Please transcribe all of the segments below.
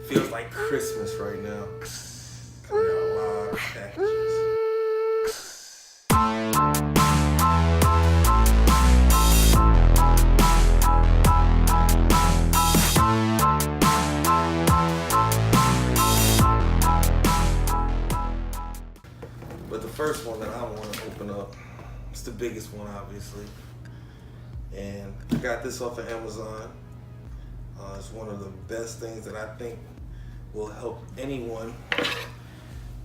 Feels like Christmas right now. I got a lot of packages. But the first one that I want to open up, it's the biggest one obviously. And I got this off of Amazon. It's one of the best things that I think will help anyone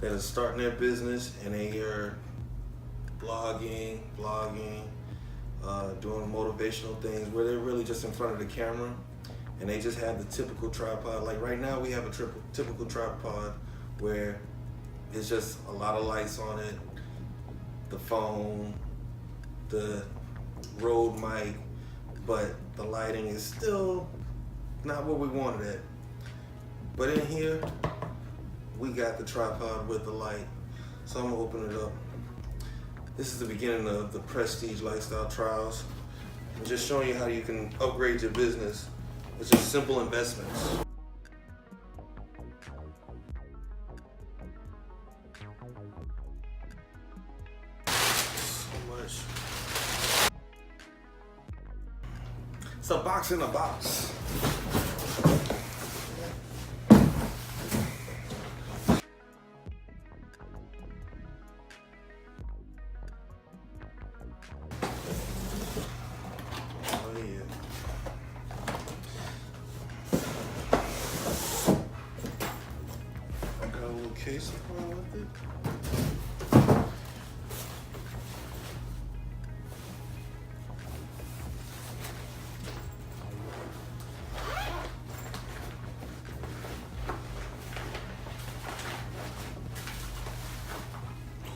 that is starting their business and they are blogging, doing motivational things where they're really just in front of the camera and they just have the typical tripod. Like right now we have a typical tripod where it's just a lot of lights on it, the phone, the Rode mic, but the lighting is still not what we wanted it. But in here, we got the tripod with the light. So I'm gonna open it up. This is the beginning of the Prestige Lifestyle Trials. I'm just showing you how you can upgrade your business with just simple investments. So much. It's a box in a box. Case with it.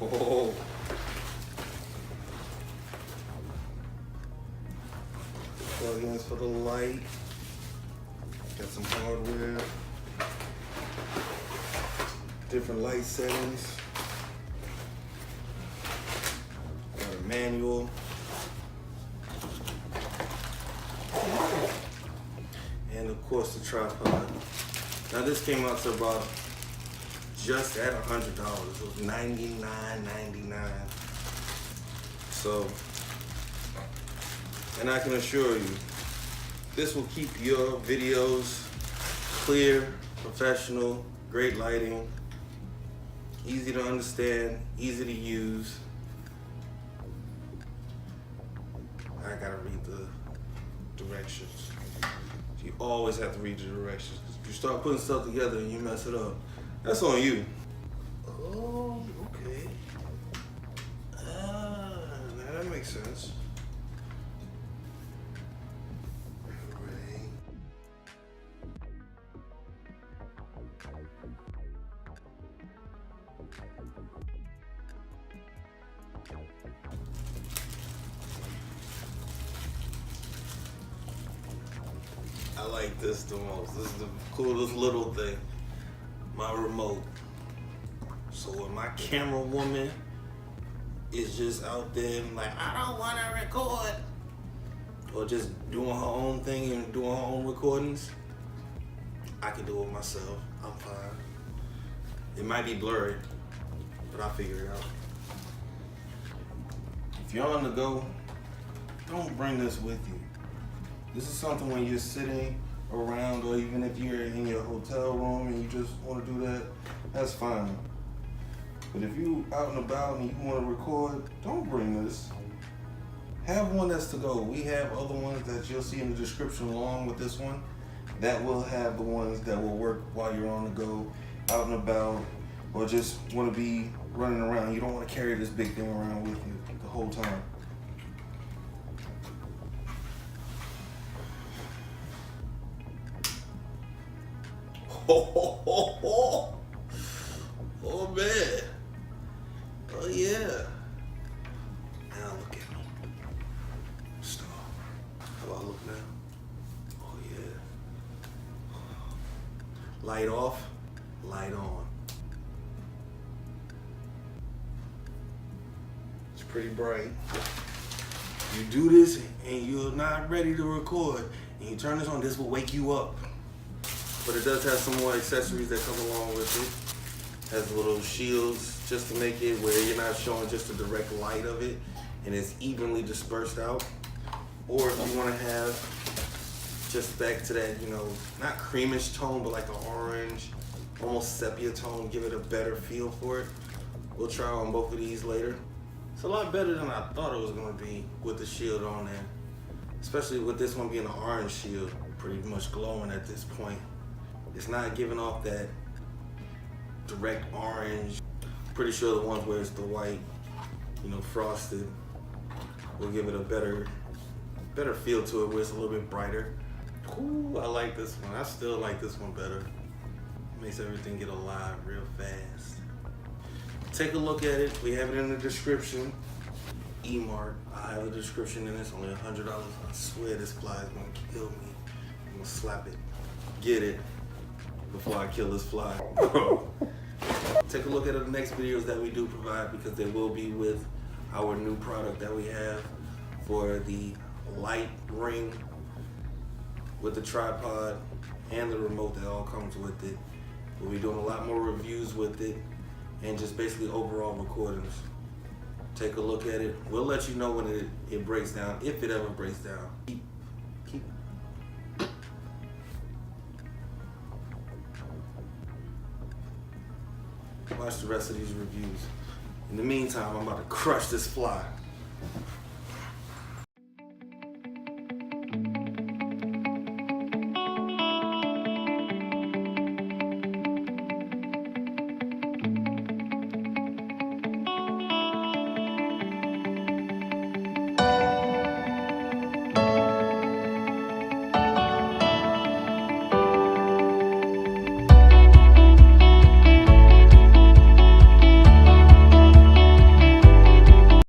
Oh. Plugins for the light. Got some hardware. Different light settings. Got a manual. And of course the tripod. Now this came out to about just at $100. It was $99.99. So, and I can assure you, this will keep your videos clear, professional, great lighting, easy to understand, easy to use. I gotta read the directions. You always have to read the directions. If you start putting stuff together and you mess it up, that's on you. Oh, okay. Now that makes sense. I like this the most. This is the coolest little thing. My remote. So when my camera woman is just out there and like, I don't want to record, or just doing her own thing and doing her own recordings, I can do it myself. I'm fine. It might be blurry, but I'll figure it out. If you're on the go, don't bring this with you. This is something when you're sitting around, or even if you're in your hotel room and you just want to do that, that's fine. But if you out and about and you want to record, don't bring this. Have one that's to go. We have other ones that you'll see in the description along with this one that will have the ones that will work while you're on the go, out and about, or just want to be running around. You don't want to carry this big thing around with you the whole time. Oh man. Oh yeah. Now look at me. Stop. How about I look now? Oh yeah. Light off, light on. It's pretty bright. You do this and you're not ready to record and you turn this on, this will wake you up. But it does have some more accessories that come along with it. Has little shields just to make it where you're not showing just the direct light of it and it's evenly dispersed out. Or if you want to have just back to that, you know, not creamish tone, but like an orange, almost sepia tone, give it a better feel for it. We'll try on both of these later. It's a lot better than I thought it was going to be with the shield on there. Especially with this one being an orange shield, pretty much glowing at this point. It's not giving off that direct orange. Pretty sure the ones where it's the white, you know, frosted, will give it a better feel to it where it's a little bit brighter. Ooh, I like this one. I still like this one better. Makes everything get alive real fast. Take a look at it. We have it in the description. Emart. I have a description and it's only $100. I swear this fly is gonna kill me. I'm gonna slap it. Get it before I kill this fly. Take a look at the next videos that we do provide because they will be with our new product that we have for the light ring with the tripod and the remote that all comes with it. We'll be doing a lot more reviews with it and just basically overall recordings. Take a look at it. We'll let you know when it breaks down, if it ever breaks down. Keep. Watch the rest of these reviews. In the meantime, I'm about to crush this fly.